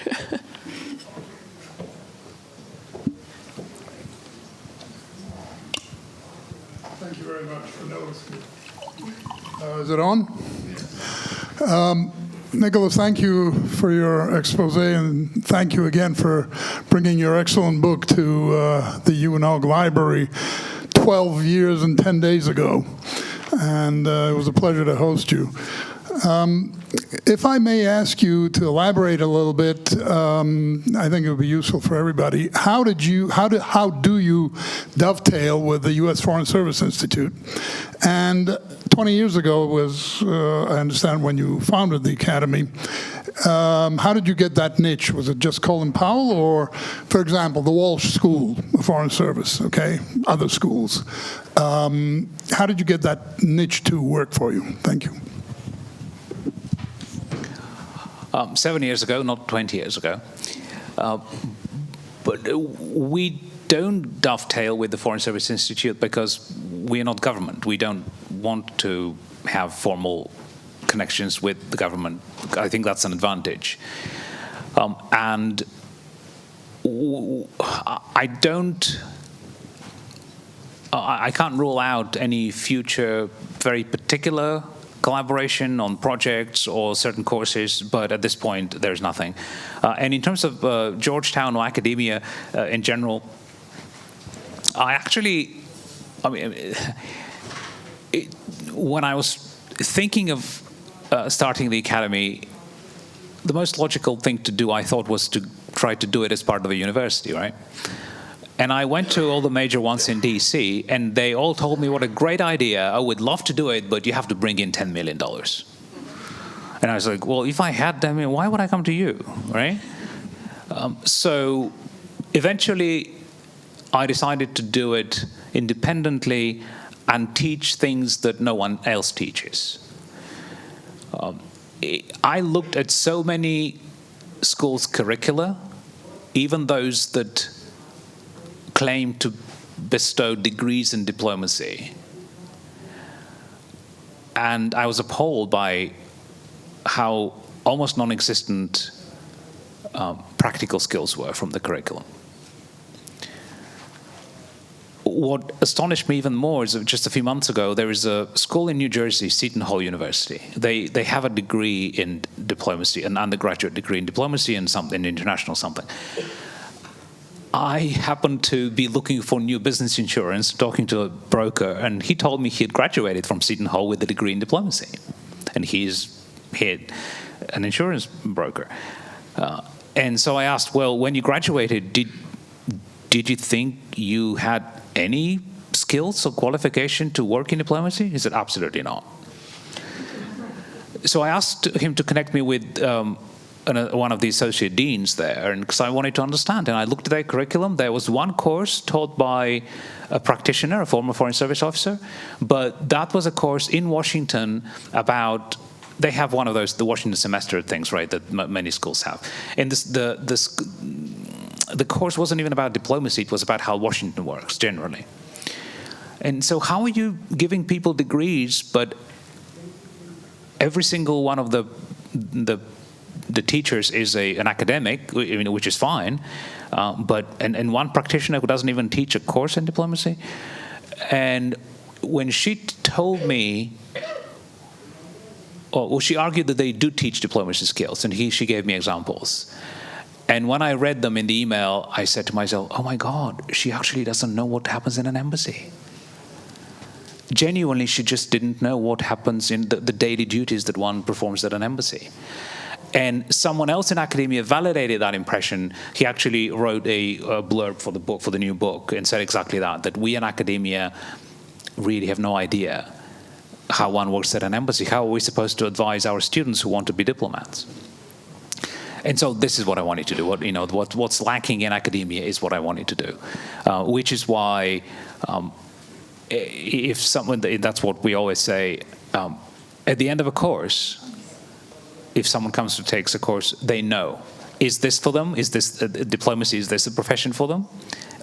very much for noticing. Is it on? Nicholas, thank you for your expose, and thank you again for bringing your excellent book to the UNOG Library 12 years and 10 days ago. And it was a pleasure to host you. If I may ask you to elaborate a little bit, I think it would be useful for everybody. How do you dovetail with the U.S. Foreign Service Institute? And 20 years ago was, I understand, when you founded the Academy. How did you get that niche? Was it just Colin Powell, or, for example, the Walsh School of Foreign Service, okay, other schools? How did you get that niche to work for you? Thank you. 7 years ago, not 20 years ago. But we don't dovetail with the Foreign Service Institute because we are not government. We don't want to have formal connections with the government. I think that's an advantage. And I can't rule out any future very particular collaboration on projects or certain courses, but at this point, there's nothing. And in terms of Georgetown or academia in general, when I was thinking of starting the Academy, the most logical thing to do, I thought, was to try to do it as part of a university, right? And I went to all the major ones in DC, and they all told me what a great idea. I would love to do it, but you have to bring in $10 million. And I was like, well, if I had $10 million, why would I come to you, right? So eventually, I decided to do it independently and teach things that no one else teaches. I looked at so many schools' curricula, even those that claim to bestow degrees in diplomacy. And I was appalled by how almost non-existent practical skills were from the curriculum. What astonished me even more is that just a few months ago, there is a school in New Jersey, Seton Hall University. They have a degree in diplomacy, an undergraduate degree in diplomacy and something, international something. I happened to be looking for new business insurance, talking to a broker, and he told me he had graduated from Seton Hall with a degree in diplomacy. And he's an insurance broker. And so I asked, well, when you graduated, did you think you had any skills or qualification to work in diplomacy? He said, absolutely not. So I asked him to connect me with one of the associate deans there, and because I wanted to understand, and I looked at their curriculum. There was one course taught by a practitioner, a former Foreign Service officer, but that was a course in Washington about, they have one of those, the Washington semester things, right, that many schools have. And the course wasn't even about diplomacy, it was about how Washington works, generally. And so how are you giving people degrees, but every single one of the teachers is an academic, which is fine, but one practitioner who doesn't even teach a course in diplomacy. And when she told me, well, she argued that they do teach diplomacy skills, and she gave me examples. And when I read them in the email, I said to myself, oh my God, she actually doesn't know what happens in an embassy. Genuinely, she just didn't know what happens in the daily duties that one performs at an embassy. And someone else in academia validated that impression. He actually wrote a blurb for the book, for the new book, and said exactly that we in academia really have no idea how one works at an embassy. How are we supposed to advise our students who want to be diplomats? And so this is what I wanted to do. What's lacking in academia is what I wanted to do, which is why if someone, that's what we always say, at the end of a course, if someone comes to take a course, they know, is this for them? Is this diplomacy? Is this a profession for them?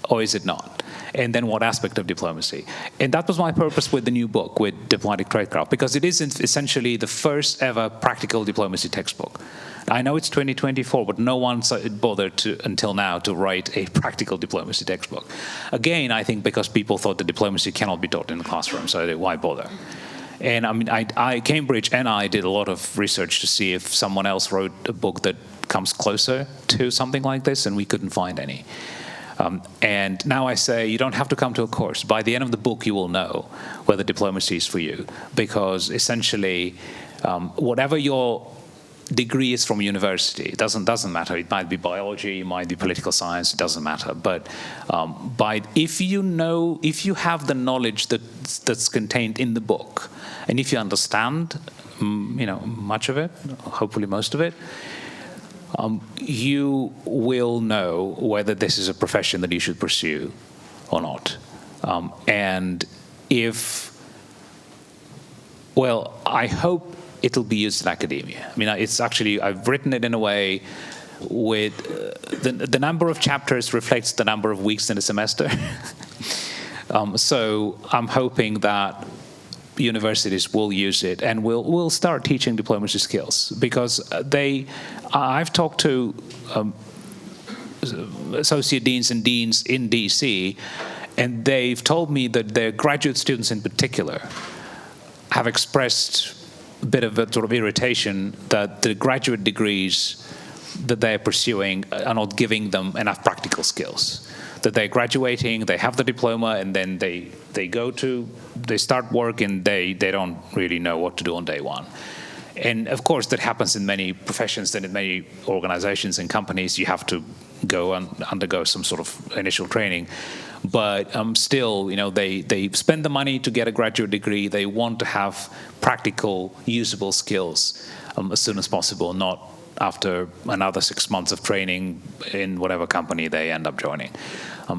Or is it not? And then what aspect of diplomacy? And that was my purpose with the new book, with Diplomatic Tradecraft, because it is essentially the first ever practical diplomacy textbook. I know it's 2024, but no one's bothered until now to write a practical diplomacy textbook. Again, I think because people thought that diplomacy cannot be taught in the classroom, so why bother? And I mean, Cambridge and I did a lot of research to see if someone else wrote a book that comes closer to something like this, and we couldn't find any. And now I say, you don't have to come to a course. By the end of the book, you will know whether diplomacy is for you, because essentially, whatever your degree is from university, it doesn't matter. It might be biology, it might be political science, it doesn't matter. But if you have the knowledge that's contained in the book, and if you understand, much of it, hopefully most of it, you will know whether this is a profession that you should pursue or not. And I hope it'll be used in academia. I mean, I've written it in a way with the number of chapters reflects the number of weeks in a semester. So I'm hoping that universities will use it and will start teaching diplomacy skills, because I've talked to associate deans and deans in DC, and they've told me that their graduate students in particular have expressed a bit of a sort of irritation that the graduate degrees that they're pursuing are not giving them enough practical skills. That they're graduating, they have the diploma, and then they start work and they don't really know what to do on day one. And of course, that happens in many professions and in many organizations and companies. You have to go and undergo some sort of initial training. But still, they spend the money to get a graduate degree. They want to have practical, usable skills as soon as possible, not after another 6 months of training in whatever company they end up joining.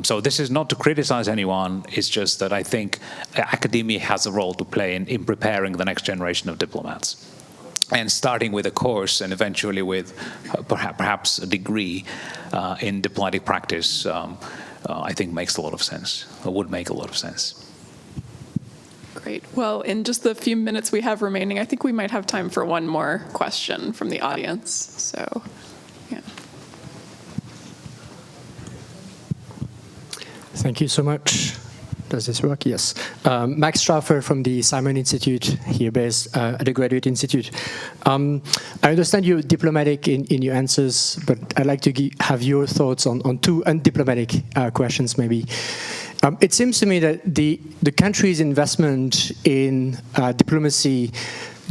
So this is not to criticize anyone. It's just that I think academia has a role to play in preparing the next generation of diplomats. And starting with a course and eventually with perhaps a degree in diplomatic practice, I think makes a lot of sense, or would make a lot of sense. Great. Well, in just the few minutes we have remaining, I think we might have time for one more question from the audience. So, yeah. Thank you so much. Does this work? Yes. Max Straffer from the Simon Institute, here based at the Graduate Institute. I understand you're diplomatic in your answers, but I'd like to have your thoughts on two undiplomatic questions, maybe. It seems to me that the country's investment in diplomacy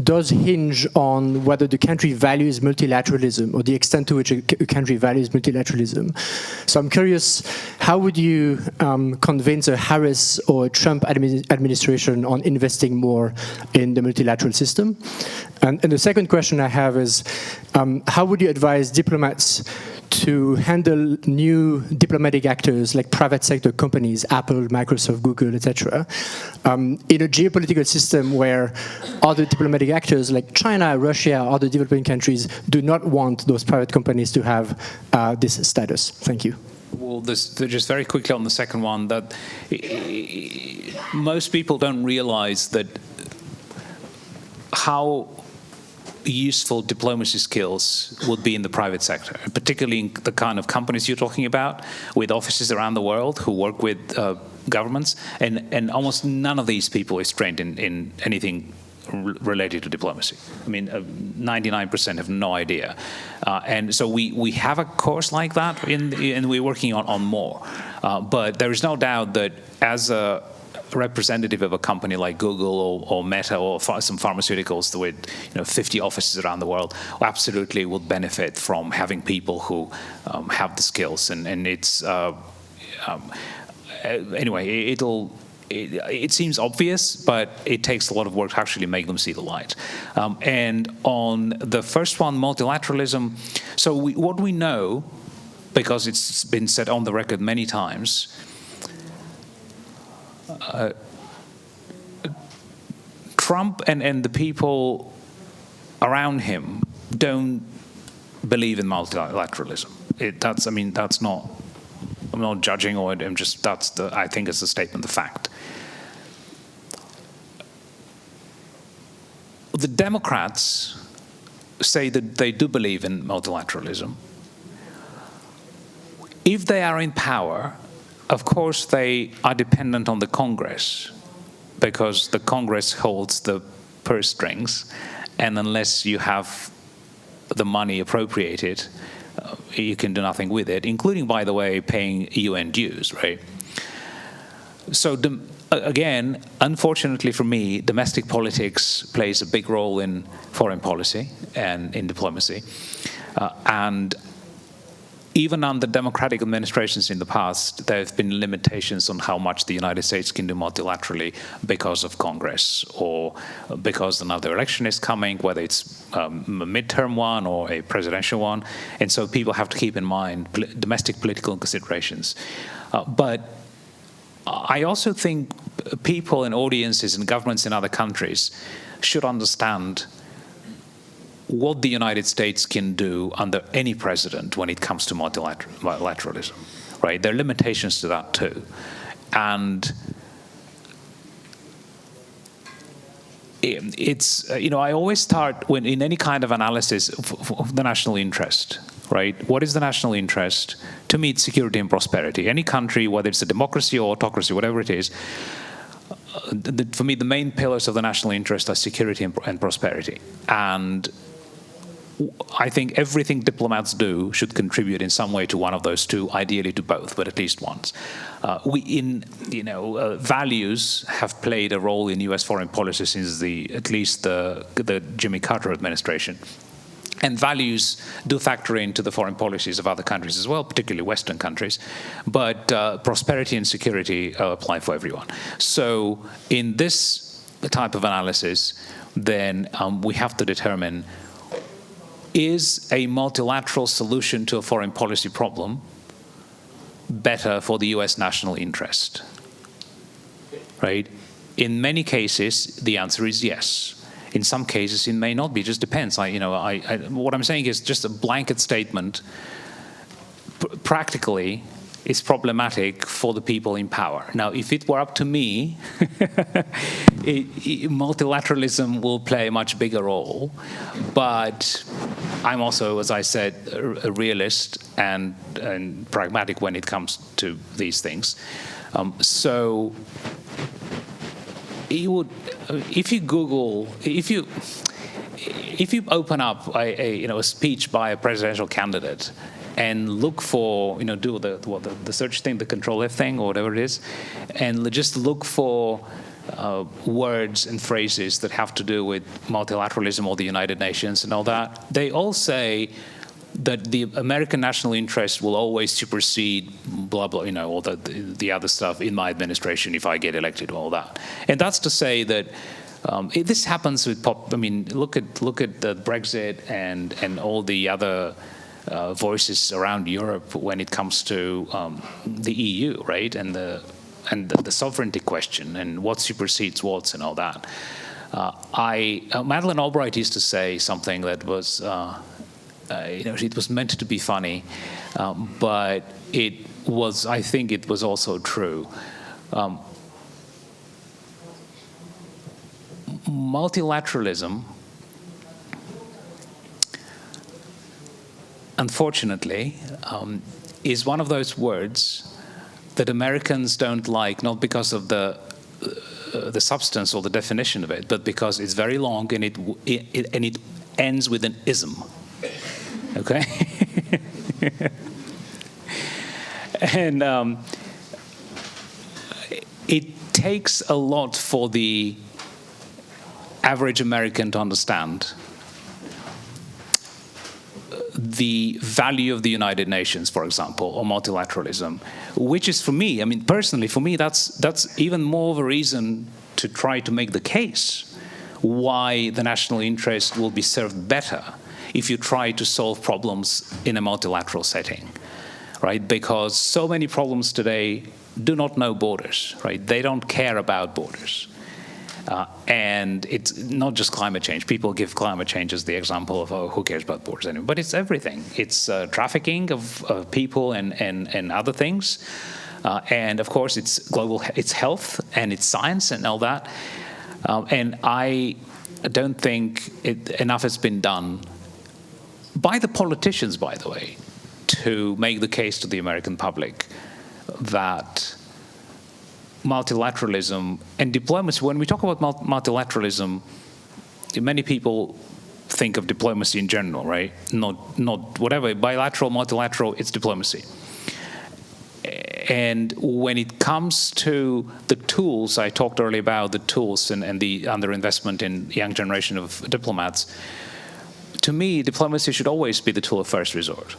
does hinge on whether the country values multilateralism or the extent to which a country values multilateralism. So I'm curious, how would you convince a Harris or a Trump administration on investing more in the multilateral system? And the second question I have is, how would you advise diplomats to handle new diplomatic actors like private sector companies, Apple, Microsoft, Google, etc., in a geopolitical system where other diplomatic actors like China, Russia, other developing countries do not want those private companies to have this status? Thank you. Well, just very quickly on the second one, that most people don't realize that how useful diplomacy skills would be in the private sector, particularly in the kind of companies you're talking about, with offices around the world who work with governments, and almost none of these people is trained in anything related to diplomacy. I mean, 99% have no idea. And so we have a course like that, and we're working on more. But there is no doubt that as a representative of a company like Google or Meta or some pharmaceuticals with 50 offices around the world absolutely would benefit from having people who have the skills. And it's anyway, it seems obvious, but it takes a lot of work to actually make them see the light. And on the first one, multilateralism, so what we know, because it's been said on the record many times, Trump and the people around him don't believe in multilateralism. That's not. I'm not judging, or I'm just. I think it's a statement of fact. The Democrats say that they do believe in multilateralism, if they are in power, of course they are dependent on the Congress, because the Congress holds the purse strings, and unless you have the money appropriated, you can do nothing with it, including, by the way, paying UN dues, right? So again, unfortunately for me, domestic politics plays a big role in foreign policy and in diplomacy. And even under democratic administrations in the past, there have been limitations on how much the United States can do multilaterally because of Congress or because another election is coming, whether it's a midterm one or a presidential one. And so people have to keep in mind domestic political considerations. But I also think people and audiences and governments in other countries should understand what the United States can do under any president when it comes to multilateralism, right? There are limitations to that too. And it's, I always start when in any kind of analysis of the national interest, right? What is the national interest? To me, it's security and prosperity. Any country, whether it's a democracy or autocracy, whatever it is, for me, the main pillars of the national interest are security and prosperity. And I think everything diplomats do should contribute in some way to one of those two, ideally to both, but at least once. Values have played a role in U.S. foreign policy since at least the Jimmy Carter administration. And values do factor into the foreign policies of other countries as well, particularly Western countries. But prosperity and security apply for everyone. So in this type of analysis, then we have to determine, is a multilateral solution to a foreign policy problem better for the U.S. national interest? Right? In many cases, the answer is yes. In some cases, it may not be. It just depends. What I'm saying is just a blanket statement. Practically, is problematic for the people in power. Now, if it were up to me, multilateralism will play a much bigger role. But I'm also, as I said, a realist and pragmatic when it comes to these things. So you would, if you open up a speech by a presidential candidate and look for, do the search thing, the Control-F thing, or whatever it is, and just look for words and phrases that have to do with multilateralism or the United Nations and all that, they all say that the American national interest will always supersede blah, blah, all the other stuff in my administration if I get elected, all that. And that's to say that this happens with look at the Brexit and all the other voices around Europe when it comes to the EU, right? And the sovereignty question and what supersedes what and all that. Madeleine Albright used to say something that was, it was meant to be funny, but I think it was also true. Multilateralism, unfortunately, is one of those words that Americans don't like, not because of the substance or the definition of it, but because it's very long and it ends with an ism. Okay? And it takes a lot for the average American to understand the value of the United Nations, for example, or multilateralism, which is, for me, personally, for me, that's even more of a reason to try to make the case why the national interest will be served better if you try to solve problems in a multilateral setting, right? Because so many problems today do not know borders, right? They don't care about borders. And it's not just climate change. People give climate change as the example of, who cares about borders anyway? But it's everything. It's trafficking of people and other things. And of course, it's it's health and it's science and all that. And I don't think enough has been done by the politicians, by the way, to make the case to the American public that multilateralism and diplomacy, when we talk about multilateralism, many people think of diplomacy in general, right? Not whatever, bilateral, multilateral, it's diplomacy. And when it comes to the tools, I talked earlier about the tools and the underinvestment in young generation of diplomats. To me, diplomacy should always be the tool of first resort,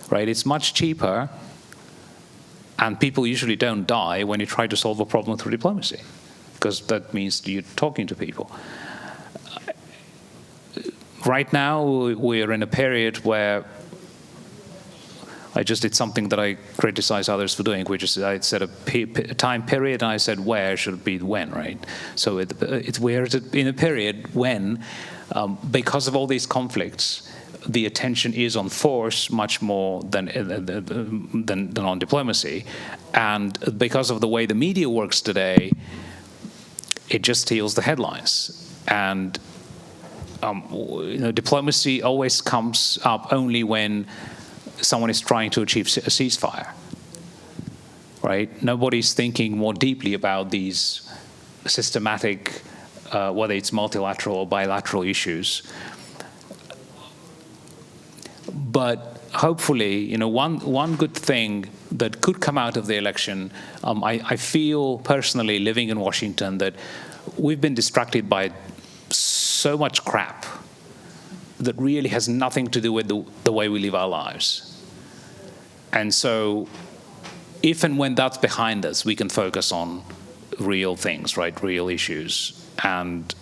right? It's much cheaper, and people usually don't die when you try to solve a problem through diplomacy, because that means you're talking to people. Right now, we're in a period where I just did something that I criticize others for doing, which is I set a time period and I said where should it be when, right? So we're in a period when, because of all these conflicts, the attention is on force much more than on diplomacy. And because of the way the media works today, it just steals the headlines. And diplomacy always comes up only when someone is trying to achieve a ceasefire, right? Nobody's thinking more deeply about these systematic, whether it's multilateral or bilateral issues. But hopefully, one good thing that could come out of the election, I feel personally, living in Washington, that we've been distracted by so much crap that really has nothing to do with the way we live our lives. And so if and when that's behind us, we can focus on real things, right, real issues. And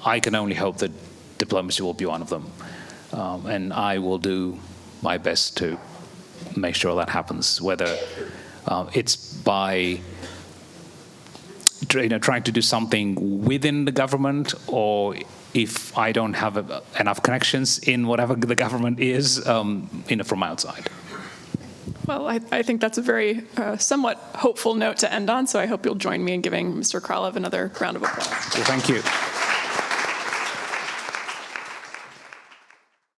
I can only hope that diplomacy will be one of them. And I will do my best to make sure that happens, whether it's by trying to do something within the government, or if I don't have enough connections in whatever the government is, from outside. Well, I think that's a very somewhat hopeful note to end on, so I hope you'll join me in giving Mr. Kralev another round of applause. Well, thank you.